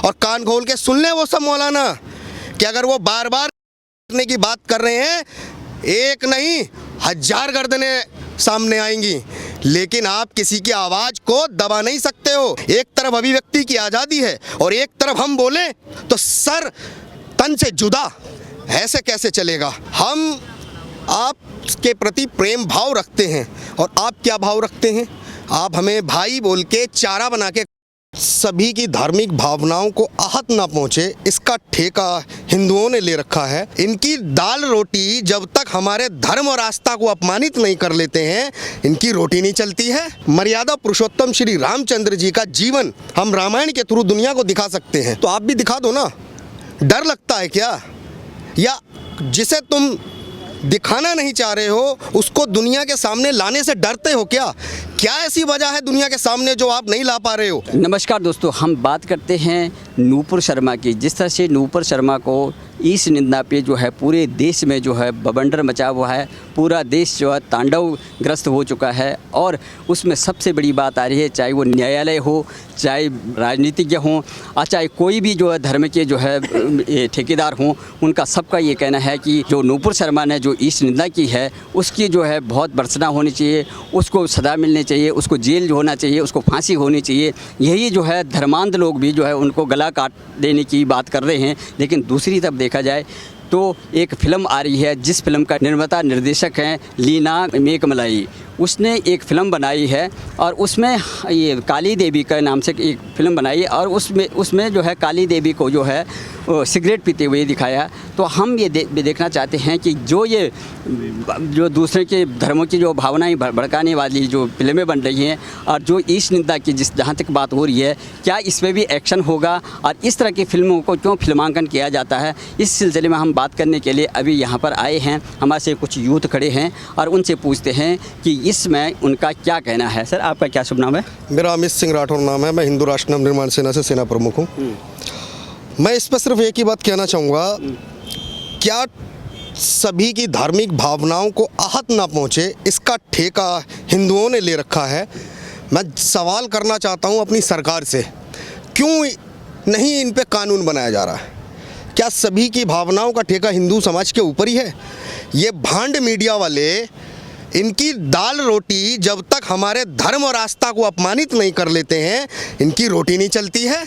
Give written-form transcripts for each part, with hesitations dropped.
और कान खोल के सुन लें वो सब मौलाना कि अगर वो बार बार करने की बात कर रहे हैं, एक नहीं 1000 गर्दनें सामने आएंगी, लेकिन आप किसी की आवाज़ को दबा नहीं सकते हो। एक तरफ अभिव्यक्ति की आज़ादी है और एक तरफ हम बोलें तो सर तन से जुदा, ऐसे कैसे चलेगा। हम आपके प्रति प्रेम भाव रखते हैं और आप क्या भाव रखते हैं? आप हमें भाई बोल के चारा बना के, सभी की धार्मिक भावनाओं को आहत ना पहुंचे इसका ठेका हिंदुओं ने ले रखा है। इनकी दाल रोटी जब तक हमारे धर्म और आस्था को अपमानित नहीं कर लेते हैं, इनकी रोटी नहीं चलती है। मर्यादा पुरुषोत्तम श्री रामचंद्र जी का जीवन हम रामायण के थ्रू दुनिया को दिखा सकते हैं, तो आप भी दिखा दो ना। डर लगता है क्या? या जिसे तुम दिखाना नहीं चाह रहे हो उसको दुनिया के सामने लाने से डरते हो क्या? क्या ऐसी वजह है दुनिया के सामने जो आप नहीं ला पा रहे हो? नमस्कार दोस्तों, हम बात करते हैं नूपुर शर्मा की। जिस तरह से नूपुर शर्मा को इस निंदा पे जो है पूरे देश में जो है बवंडर मचा हुआ है, पूरा देश जो है तांडवग्रस्त हो चुका है। और उसमें सबसे बड़ी बात आ रही है, चाहे वो न्यायालय हो, चाहे राजनीतिज्ञ हों, और चाहे कोई भी जो है धर्म के जो है ठेकेदार हों, उनका सबका ये कहना है कि जो नूपुर शर्मा ने जो इस निंदा की है उसकी जो है बहुत भर्त्सना होनी चाहिए, उसको सज़ा मिलनी चाहिए, उसको जेल होना चाहिए, उसको फांसी होनी चाहिए। यही जो है धर्मांध लोग भी जो है उनको गला काट देने की बात कर रहे हैं। लेकिन दूसरी तरफ देखा जाए तो एक फ़िल्म आ रही है जिस फिल्म का निर्माता निर्देशक हैं लीना मेघमलाई। उसने एक फ़िल्म बनाई है और उसमें ये काली देवी का नाम से एक फ़िल्म बनाई और उसमें जो है काली देवी को जो है सिगरेट पीते हुए दिखाया। तो हम ये देखना चाहते हैं कि जो दूसरे के धर्मों की जो भावनाएं भड़काने वाली जो फिल्में बन रही हैं और जो ईश निंदा की जहाँ तक बात हो रही है, क्या इस पर भी एक्शन होगा और इस तरह की फ़िल्मों को क्यों फिल्मांकन किया जाता है, इस सिलसिले में हम बात करने के लिए अभी यहाँ पर आए हैं। हमारे से कुछ यूथ खड़े हैं और उनसे पूछते हैं कि इसमें उनका क्या कहना है। सर, आपका क्या शुभ नाम है? मेरा अमित सिंह राठौर नाम है। मैं हिंदू राष्ट्र नवनिर्माण सेना से सेना प्रमुख हूँ। मैं इस पर सिर्फ एक ही बात कहना चाहूँगा, क्या सभी की धार्मिक भावनाओं को आहत ना पहुँचे इसका ठेका हिंदुओं ने ले रखा है। मैं सवाल करना चाहता हूँ अपनी सरकार से, क्यों नहीं इन पे कानून बनाया जा रहा है? क्या सभी की भावनाओं का ठेका हिंदू समाज के ऊपर ही है? ये भांड मीडिया वाले, इनकी दाल रोटी जब तक हमारे धर्म और आस्था को अपमानित नहीं कर लेते हैं, इनकी रोटी नहीं चलती है।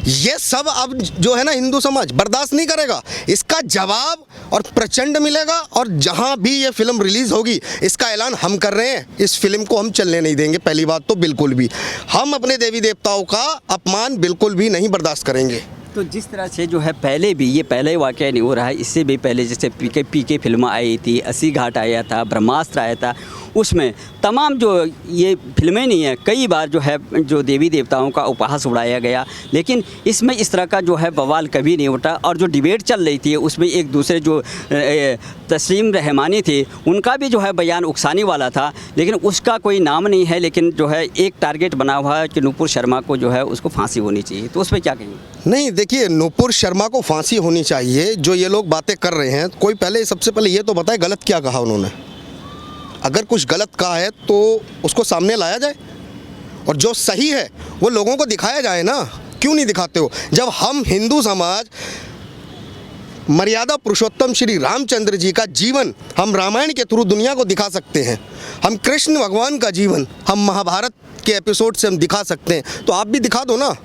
ये सब अब जो है ना हिंदू समाज बर्दाश्त नहीं करेगा। इसका जवाब और प्रचंड मिलेगा। और जहां भी ये फिल्म रिलीज़ होगी इसका ऐलान हम कर रहे हैं, इस फिल्म को हम चलने नहीं देंगे। पहली बात तो बिल्कुल भी हम अपने देवी देवताओं का अपमान बिल्कुल भी नहीं बर्दाश्त करेंगे। तो जिस तरह से जो है पहले भी ये पहले वाक़या नहीं हो रहा है, इससे भी पहले जैसे पीके फिल्म आई थी, अस्सी घाट आया था, ब्रह्मास्त्र आया था, उसमें तमाम जो ये फिल्में नहीं है, कई बार जो है जो देवी देवताओं का उपहास उड़ाया गया। लेकिन इसमें इस तरह का जो है बवाल कभी नहीं उठा। और जो डिबेट चल रही थी उसमें एक दूसरे जो तस्लीम रहमानी थे उनका भी जो है बयान उकसाने वाला था, लेकिन उसका कोई नाम नहीं है। लेकिन जो है एक टारगेट बना हुआ है कि नूपुर शर्मा को जो है उसको फांसी होनी चाहिए। तो उस पर क्या कहेंगे? नहीं, देखिए, नूपुर शर्मा को फांसी होनी चाहिए। जो ये लोग बातें कर रहे हैं, कोई सबसे पहले ये तो बताए गलत क्या कहा उन्होंने। अगर कुछ गलत कहा है तो उसको सामने लाया जाए और जो सही है वो लोगों को दिखाया जाए ना। क्यों नहीं दिखाते हो? जब हम हिंदू समाज मर्यादा पुरुषोत्तम श्री रामचंद्र जी का जीवन हम रामायण के थ्रू दुनिया को दिखा सकते हैं, हम कृष्ण भगवान का जीवन हम महाभारत के एपिसोड से हम दिखा सकते हैं, तो आप भी दिखा दो ना।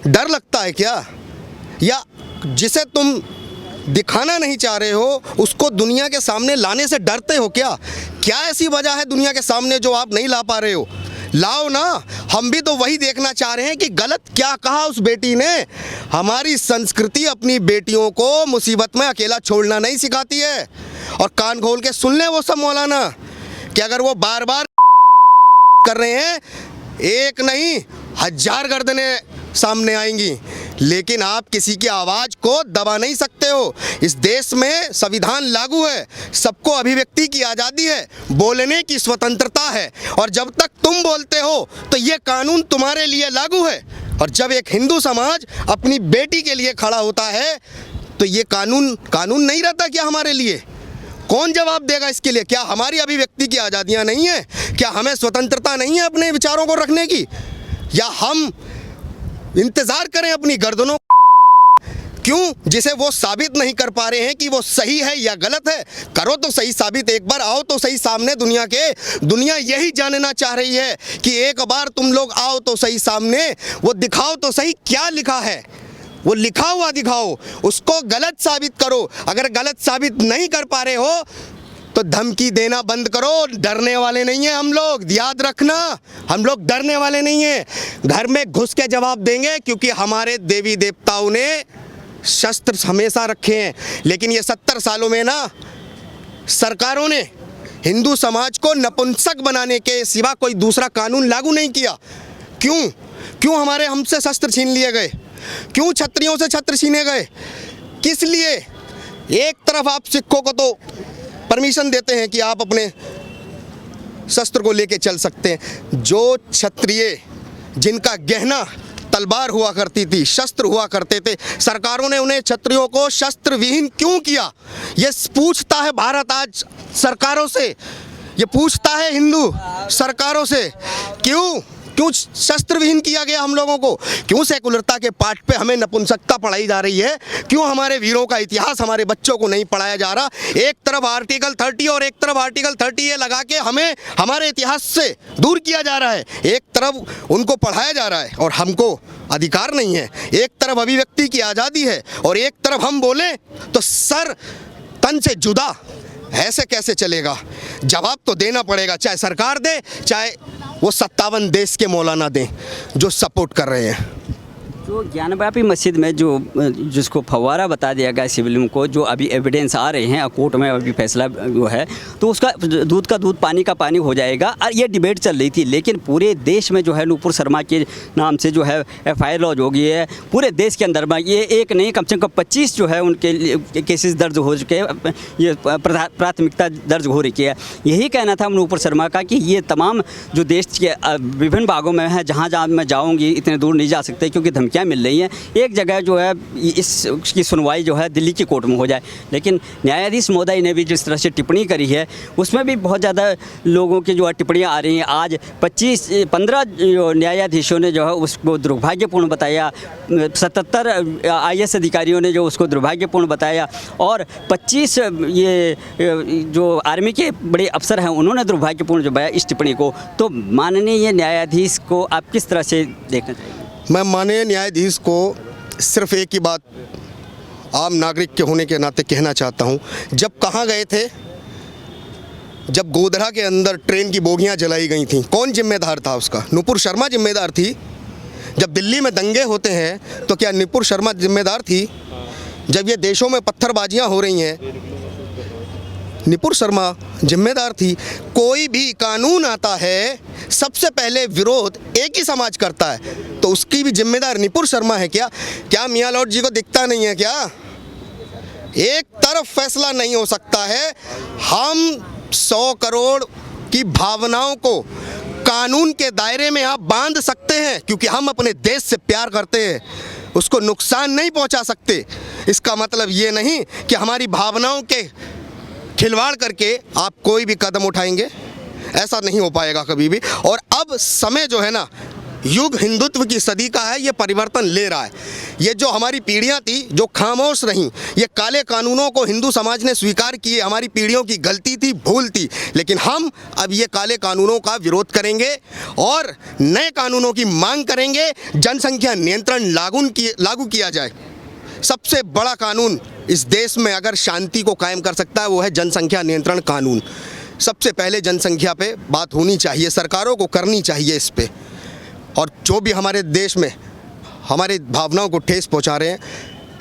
डर लगता है क्या? या जिसे तुम दिखाना नहीं चाह रहे हो उसको दुनिया के सामने लाने से डरते हो क्या? क्या ऐसी वजह है दुनिया के सामने जो आप नहीं ला पा रहे हो? लाओ ना। हम भी तो वही देखना चाह रहे हैं कि गलत क्या कहा उस बेटी ने। हमारी संस्कृति अपनी बेटियों को मुसीबत में अकेला छोड़ना नहीं सिखाती है। और कान खोल के सुन लें वो सब मौलाना कि अगर वो बार बार कर रहे हैं, एक नहीं 1000 गर्दनें सामने आएंगी, लेकिन आप किसी की आवाज़ को दबा नहीं सकते हो। इस देश में संविधान लागू है, सबको अभिव्यक्ति की आज़ादी है, बोलने की स्वतंत्रता है। और जब तक तुम बोलते हो तो ये कानून तुम्हारे लिए लागू है। और जब एक हिंदू समाज अपनी बेटी के लिए खड़ा होता है तो ये कानून नहीं रहता क्या हमारे लिए? कौन जवाब देगा इसके लिए? क्या हमारी अभिव्यक्ति की आज़ादियाँ नहीं है? क्या हमें स्वतंत्रता नहीं है अपने विचारों को रखने की? या हम इंतज़ार करें अपनी गर्दनों। क्यों? जिसे वो साबित नहीं कर पा रहे हैं कि वो सही है या गलत है, करो तो सही साबित, एक बार आओ तो सही सामने दुनिया के। दुनिया यही जानना चाह रही है कि एक बार तुम लोग आओ तो सही सामने, वो दिखाओ तो सही क्या लिखा है, वो लिखा हुआ दिखाओ, उसको गलत साबित करो। अगर गलत साबित नहीं कर पा रहे हो तो धमकी देना बंद करो। डरने वाले नहीं हैं हम लोग, याद रखना, हम लोग डरने वाले नहीं हैं। घर में घुस के जवाब देंगे, क्योंकि हमारे देवी देवताओं ने शस्त्र हमेशा रखे हैं। लेकिन ये 70 सालों में ना सरकारों ने हिंदू समाज को नपुंसक बनाने के सिवा कोई दूसरा कानून लागू नहीं किया। क्यों हमारे हमसे शस्त्र छीन लिए गए? क्यों क्षत्रियों से छत्र छीने गए? किस लिए? एक तरफ आप सिखों को तो परमिशन देते हैं कि आप अपने शस्त्र को लेके चल सकते हैं। जो क्षत्रिय जिनका गहना तलवार हुआ करती थी, शस्त्र हुआ करते थे, सरकारों ने उन्हें क्षत्रियों को शस्त्र विहीन क्यों किया? ये पूछता है भारत आज सरकारों से, ये पूछता है हिंदू सरकारों से, क्यों शस्त्र विहीन किया गया हम लोगों को? क्यों सेकुलरता के पाठ पे हमें नपुंसकता पढ़ाई जा रही है? क्यों हमारे वीरों का इतिहास हमारे बच्चों को नहीं पढ़ाया जा रहा? एक तरफ आर्टिकल 30 और एक तरफ आर्टिकल 30 ये लगा के हमें हमारे इतिहास से दूर किया जा रहा है। एक तरफ उनको पढ़ाया जा रहा है और हमको अधिकार नहीं है। एक तरफ अभिव्यक्ति की आज़ादी है और एक तरफ हम बोले तो सर तन से जुदा। ऐसे कैसे चलेगा? जवाब तो देना पड़ेगा, चाहे सरकार दे, चाहे वो 57 देश के मौलाना दें जो सपोर्ट कर रहे हैं। जो ज्ञानवापी मस्जिद में जिसको फव्वारा बता दिया गया सिविल को, जो अभी एविडेंस आ रहे हैं, कोर्ट में अभी फैसला जो है, तो उसका दूध का दूध पानी का पानी हो जाएगा। और ये डिबेट चल रही थी, लेकिन पूरे देश में जो है नूपुर शर्मा के नाम से जो है FIR लॉन्च हो गई है पूरे देश के अंदर में। ये एक नहीं, कम से कम 25 जो है उनके केसेस दर्ज हो चुके हैं, ये प्राथमिकता दर्ज हो रही है। यही कहना था नूपुर शर्मा का कि ये तमाम जो देश के विभिन्न भागों में है, जहाँ मैं जाऊँगी इतने दूर नहीं जा सकते क्योंकि धमकियाँ मिल रही हैं। एक जगह जो है इसकी सुनवाई जो है दिल्ली की कोर्ट में हो जाए। लेकिन न्यायाधीश महोदय ने भी जिस तरह से टिप्पणी करी है, उसमें भी बहुत ज़्यादा लोगों की जो है टिप्पणियाँ आ रही हैं। आज 15 न्यायाधीशों ने जो है उसको दुर्भाग्यपूर्ण बताया, 77 IAS अधिकारियों ने जो उसको दुर्भाग्यपूर्ण बताया, और 25 ये जो आर्मी के बड़े अफसर हैं उन्होंने दुर्भाग्यपूर्ण जो बताया इस टिप्पणी को। तो माननीय न्यायाधीश को आप किस तरह से देखना चाहिए? मैं माननीय न्यायाधीश को सिर्फ एक ही बात आम नागरिक के होने के नाते कहना चाहता हूँ। जब कहाँ गए थे? जब गोधरा के अंदर ट्रेन की बोगियाँ जलाई गई थीं, कौन जिम्मेदार था उसका? नूपुर शर्मा जिम्मेदार थी। जब दिल्ली में दंगे होते हैं तो क्या नूपुर शर्मा जिम्मेदार थी? जब ये देशों में पत्थरबाजियाँ हो रही हैं, नूपुर शर्मा जिम्मेदार थी। कोई भी कानून आता है सबसे पहले विरोध एक ही समाज करता है, तो उसकी भी जिम्मेदार नूपुर शर्मा है क्या मियाँ लॉर्ड जी को दिखता नहीं है क्या? एक तरफ फैसला नहीं हो सकता है। हम 100 करोड़ की भावनाओं को कानून के दायरे में आप बांध सकते हैं, क्योंकि हम अपने देश से प्यार करते हैं, उसको नुकसान नहीं पहुंचा सकते। इसका मतलब ये नहीं कि हमारी भावनाओं के खिलवाड़ करके आप कोई भी कदम उठाएंगे, ऐसा नहीं हो पाएगा कभी भी। और अब समय जो है ना, युग हिंदुत्व की सदी का है, ये परिवर्तन ले रहा है। ये जो हमारी पीढ़ियां थी जो खामोश रहीं, ये काले कानूनों को हिंदू समाज ने स्वीकार किए, हमारी पीढ़ियों की गलती थी, भूल थी। लेकिन हम अब ये काले कानूनों का विरोध करेंगे और नए कानूनों की मांग करेंगे। जनसंख्या नियंत्रण लागू किया जाए। सबसे बड़ा कानून इस देश में अगर शांति को कायम कर सकता है वो है जनसंख्या नियंत्रण कानून। सबसे पहले जनसंख्या पे बात होनी चाहिए, सरकारों को करनी चाहिए इस पे। और जो भी हमारे देश में हमारी भावनाओं को ठेस पहुंचा रहे हैं,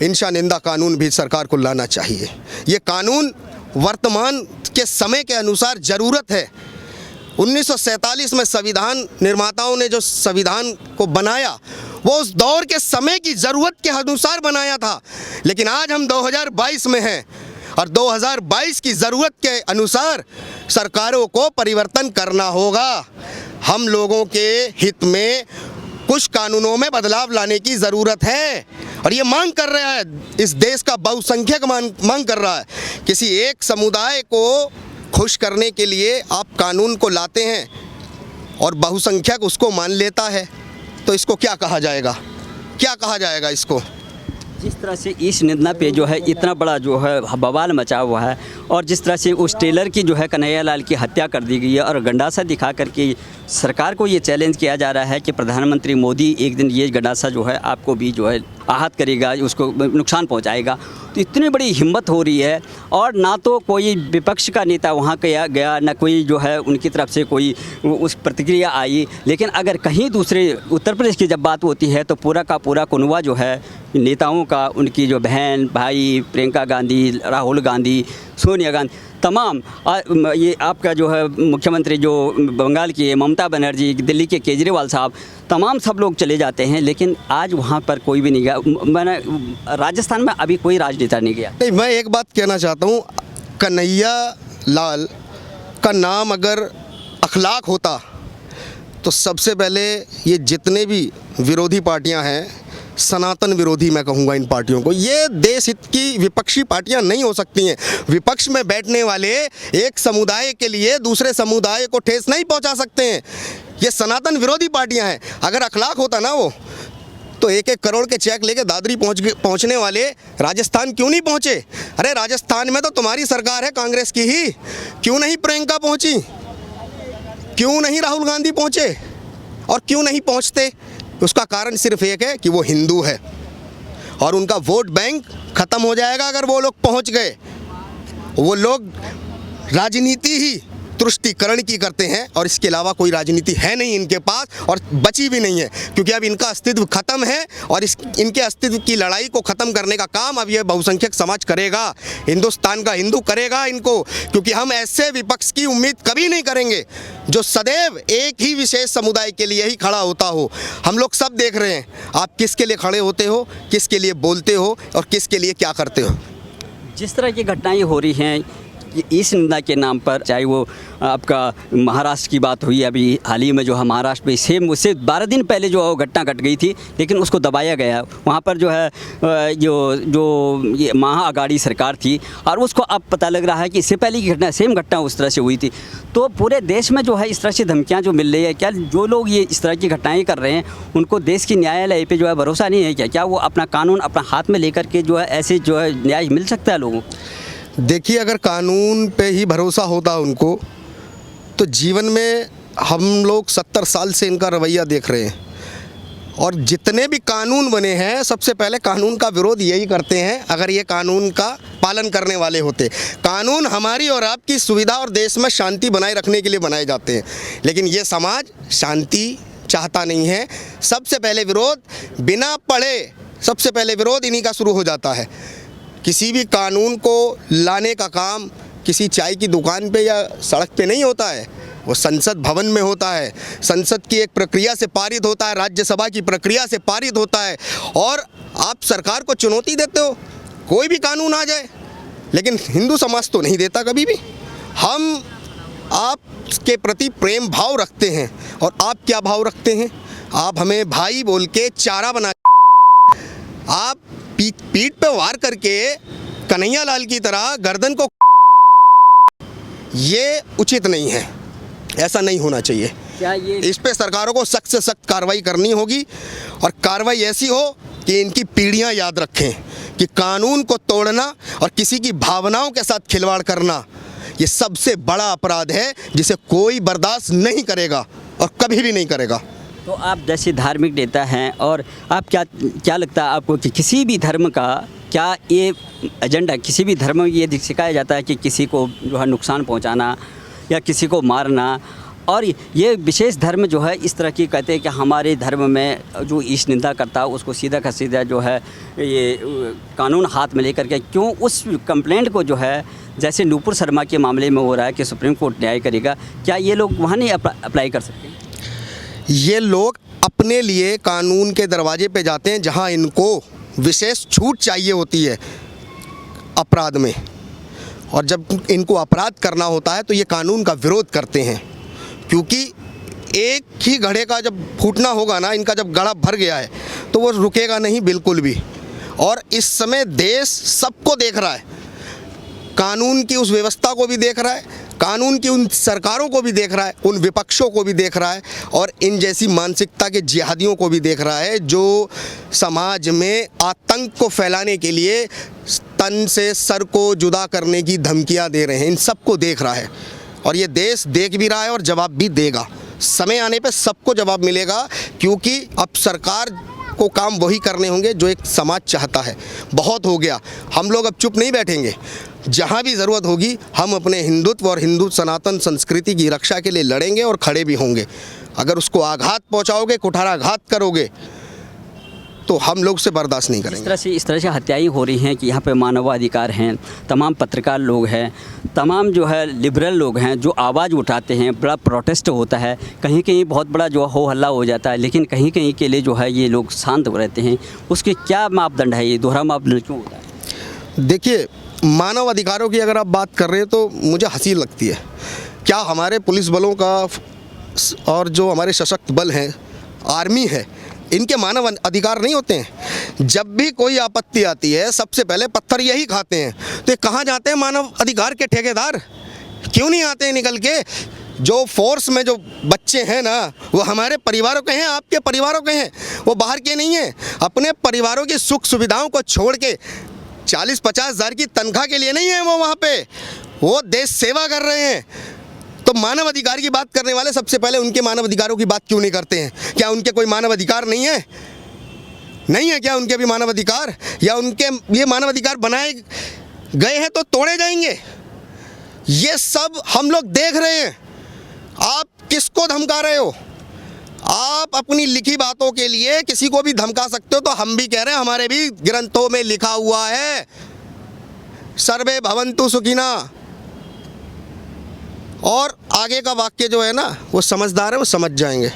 हिंसा निंदा कानून भी सरकार को लाना चाहिए। ये कानून वर्तमान के समय के अनुसार ज़रूरत है। 1947 में संविधान निर्माताओं ने जो संविधान को बनाया वो उस दौर के समय की ज़रूरत के अनुसार बनाया था। लेकिन आज हम 2022 में हैं और 2022 की ज़रूरत के अनुसार सरकारों को परिवर्तन करना होगा। हम लोगों के हित में कुछ कानूनों में बदलाव लाने की ज़रूरत है और ये मांग कर रहा है, इस देश का बहुसंख्यक मांग कर रहा है। किसी एक समुदाय को खुश करने के लिए आप कानून को लाते हैं और बहुसंख्यक उसको मान लेता है, तो इसको क्या कहा जाएगा? क्या कहा जाएगा इसको। जिस तरह से इस निंदा पे जो है इतना बड़ा जो है बवाल मचा हुआ है, और जिस तरह से उस टेलर की जो है कन्हैया लाल की हत्या कर दी गई है, और गंडासा दिखा करके सरकार को ये चैलेंज किया जा रहा है कि प्रधानमंत्री मोदी एक दिन ये गंडासा जो है आपको भी जो है आहत करेगा, उसको नुकसान पहुंचाएगा। तो इतनी बड़ी हिम्मत हो रही है, और ना तो कोई विपक्ष का नेता वहाँ गया, ना कोई जो है उनकी तरफ से कोई उस प्रतिक्रिया आई। लेकिन अगर कहीं दूसरे उत्तर प्रदेश की जब बात होती है तो पूरा का पूरा कुनवा जो है नेताओं का, उनकी जो बहन भाई प्रियंका गांधी, राहुल गांधी, सोनिया गांधी, तमाम ये आपका जो है मुख्यमंत्री जो बंगाल की ममता बनर्जी, दिल्ली के केजरीवाल साहब, तमाम सब लोग चले जाते हैं, लेकिन आज वहाँ पर कोई भी नहीं गया। मैंने राजस्थान में अभी कोई राजनेता नहीं गया। नहीं, मैं एक बात कहना चाहता हूँ, कन्हैया लाल का नाम अगर अखलाक होता तो सबसे पहले ये जितने भी विरोधी पार्टियां हैं, सनातन विरोधी मैं कहूँगा इन पार्टियों को, ये देश हित की विपक्षी पार्टियां नहीं हो सकती हैं। विपक्ष में बैठने वाले एक समुदाय के लिए दूसरे समुदाय को ठेस नहीं पहुंचा सकते हैं। ये सनातन विरोधी पार्टियां हैं। अगर अखलाक होता ना वो, तो 1-1 करोड़ के चेक लेके दादरी पहुंचने वाले राजस्थान क्यों नहीं पहुंचे? अरे राजस्थान में तो तुम्हारी सरकार है कांग्रेस की ही, क्यों नहीं प्रियंका पहुंची? क्यों नहीं राहुल गांधी पहुंचे? और क्यों नहीं पहुंचते? उसका कारण सिर्फ एक है कि वो हिंदू है, और उनका वोट बैंक खत्म हो जाएगा अगर वो लोग पहुंच गए। वो लोग राजनीति ही तुष्टीकरण की करते हैं, और इसके अलावा कोई राजनीति है नहीं इनके पास, और बची भी नहीं है, क्योंकि अब इनका अस्तित्व खत्म है, और इनके अस्तित्व की लड़ाई को ख़त्म करने का काम अब यह बहुसंख्यक समाज करेगा, हिंदुस्तान का हिंदू करेगा इनको। क्योंकि हम ऐसे विपक्ष की उम्मीद कभी नहीं करेंगे जो सदैव एक ही विशेष समुदाय के लिए ही खड़ा होता हो। हम लोग सब देख रहे हैं आप किसके लिए खड़े होते हो, किसके लिए बोलते हो, और किसके लिए क्या करते हो। जिस तरह की घटनाएं हो रही हैं इस निंदा के नाम पर, चाहे वो आपका महाराष्ट्र की बात हुई अभी हाल ही में, जो है महाराष्ट्र में सेम उससे 12 दिन पहले जो घटना घट गई थी, लेकिन उसको दबाया गया। वहाँ पर जो है जो ये महाअघाड़ी सरकार थी, और उसको अब पता लग रहा है कि इससे पहले की घटना सेम घटना उस तरह से हुई थी। तो पूरे देश में जो है इस तरह से धमकियाँ जो मिल रही है, क्या जो लोग ये इस तरह की घटनाएँ कर रहे हैं उनको देश की न्यायालय पर जो है भरोसा नहीं है? क्या वो अपना कानून अपना हाथ में लेकर के जो है ऐसे जो है न्याय मिल सकता है लोगों को? देखिए, अगर कानून पे ही भरोसा होता उनको, तो जीवन में हम लोग 70 साल से इनका रवैया देख रहे हैं, और जितने भी कानून बने हैं सबसे पहले कानून का विरोध यही करते हैं। अगर ये कानून का पालन करने वाले होते, कानून हमारी और आपकी सुविधा और देश में शांति बनाए रखने के लिए बनाए जाते हैं, लेकिन ये समाज शांति चाहता नहीं है। सबसे पहले विरोध बिना पढ़े, सबसे पहले विरोध इन्हीं का शुरू हो जाता है। किसी भी कानून को लाने का काम किसी चाय की दुकान पे या सड़क पे नहीं होता है, वो संसद भवन में होता है। संसद की एक प्रक्रिया से पारित होता है, राज्यसभा की प्रक्रिया से पारित होता है, और आप सरकार को चुनौती देते हो कोई भी कानून आ जाए, लेकिन हिंदू समाज तो नहीं देता कभी भी। हम आपके प्रति प्रेम भाव रखते हैं, और आप क्या भाव रखते हैं? आप हमें भाई बोल के चारा बना, आप पीठ पे वार करके कन्हैया लाल की तरह गर्दन को, ये उचित नहीं है, ऐसा नहीं होना चाहिए। क्या ये इस पे सरकारों को सख्त से सख्त कार्रवाई करनी होगी, और कार्रवाई ऐसी हो कि इनकी पीढ़ियां याद रखें कि कानून को तोड़ना और किसी की भावनाओं के साथ खिलवाड़ करना ये सबसे बड़ा अपराध है, जिसे कोई बर्दाश्त नहीं करेगा और कभी भी नहीं करेगा। तो आप जैसे धार्मिक नेता हैं, और आप क्या लगता है आपको कि किसी भी धर्म का क्या ये एजेंडा, किसी भी धर्म में ये सिखाया जाता है कि किसी को जो है नुकसान पहुंचाना या किसी को मारना? और ये विशेष धर्म जो है इस तरह की कहते हैं कि हमारे धर्म में जो ईश निंदा करता है उसको सीधा का सीधा जो है ये कानून हाथ में लेकर के, क्यों उस कंप्लेंट को जो है जैसे नूपुर शर्मा के मामले में हो रहा है कि सुप्रीम कोर्ट न्याय करेगा, क्या ये लोग वहाँ नहीं अप्लाई कर सकते? ये लोग अपने लिए कानून के दरवाजे पे जाते हैं जहां इनको विशेष छूट चाहिए होती है अपराध में, और जब इनको अपराध करना होता है तो ये कानून का विरोध करते हैं। क्योंकि एक ही घड़े का जब फूटना होगा ना, इनका जब गड़ा भर गया है तो वो रुकेगा नहीं बिल्कुल भी। और इस समय देश सबको देख रहा है, कानून की उस व्यवस्था को भी देख रहा है, कानून की उन सरकारों को भी देख रहा है, उन विपक्षों को भी देख रहा है और इन जैसी मानसिकता के जिहादियों को भी देख रहा है जो समाज में आतंक को फैलाने के लिए तन से सर को जुदा करने की धमकियां दे रहे हैं। इन सबको देख रहा है और ये देश देख भी रहा है और जवाब भी देगा। समय आने पे सबको जवाब मिलेगा, क्योंकि अब सरकार को काम वही करने होंगे जो एक समाज चाहता है। बहुत हो गया, हम लोग अब चुप नहीं बैठेंगे। जहाँ भी ज़रूरत होगी हम अपने हिंदुत्व और हिंदू सनातन संस्कृति की रक्षा के लिए लड़ेंगे और खड़े भी होंगे। अगर उसको आघात पहुँचाओगे, कुठाराघात करोगे, तो हम लोग से बर्दाश्त नहीं करेंगे। इस तरह से हत्याएं हो रही हैं कि यहाँ पे मानवाधिकार हैं, तमाम पत्रकार लोग हैं, तमाम जो है लिबरल लोग हैं जो आवाज़ उठाते हैं, बड़ा प्रोटेस्ट होता है, कहीं कहीं बहुत बड़ा जो हो हल्ला हो जाता है, लेकिन कहीं कहीं के लिए जो है ये लोग शांत रहते हैं। उसके क्या मापदंड है, ये दोहरा मापदंड क्यों होता है? देखिए, मानव अधिकारों की अगर आप बात कर रहे हैं तो मुझे हंसी लगती है। क्या हमारे पुलिस बलों का और जो हमारे सशक्त बल हैं, आर्मी है, इनके मानव अधिकार नहीं होते हैं? जब भी कोई आपत्ति आती है सबसे पहले पत्थर यही खाते हैं। तो ये कहाँ जाते हैं मानव अधिकार के ठेकेदार? क्यों नहीं आते हैं निकल के? जो फोर्स में जो बच्चे हैं ना, वो हमारे परिवारों के हैं, आपके परिवारों के हैं, वो बाहर के नहीं हैं। अपने परिवारों की सुख सुविधाओं को छोड़ के 40-50 हज़ार की तनख्वाह के लिए नहीं है वो वहाँ पे, वो देश सेवा कर रहे हैं। तो मानव अधिकार की बात करने वाले सबसे पहले उनके मानव अधिकारों की बात क्यों नहीं करते हैं? क्या उनके कोई मानव अधिकार नहीं है? नहीं है क्या उनके भी मानव अधिकार? या उनके ये मानव अधिकार बनाए गए हैं तो तोड़े जाएंगे? ये सब हम लोग देख रहे हैं। आप किसको धमका रहे हो? आप अपनी लिखी बातों के लिए किसी को भी धमका सकते हो, तो हम भी कह रहे हैं, हमारे भी ग्रंथों में लिखा हुआ है, सर्वे भवन्तु सुखिना। और आगे का वाक्य जो है ना, वो समझदार है, वो समझ जाएंगे।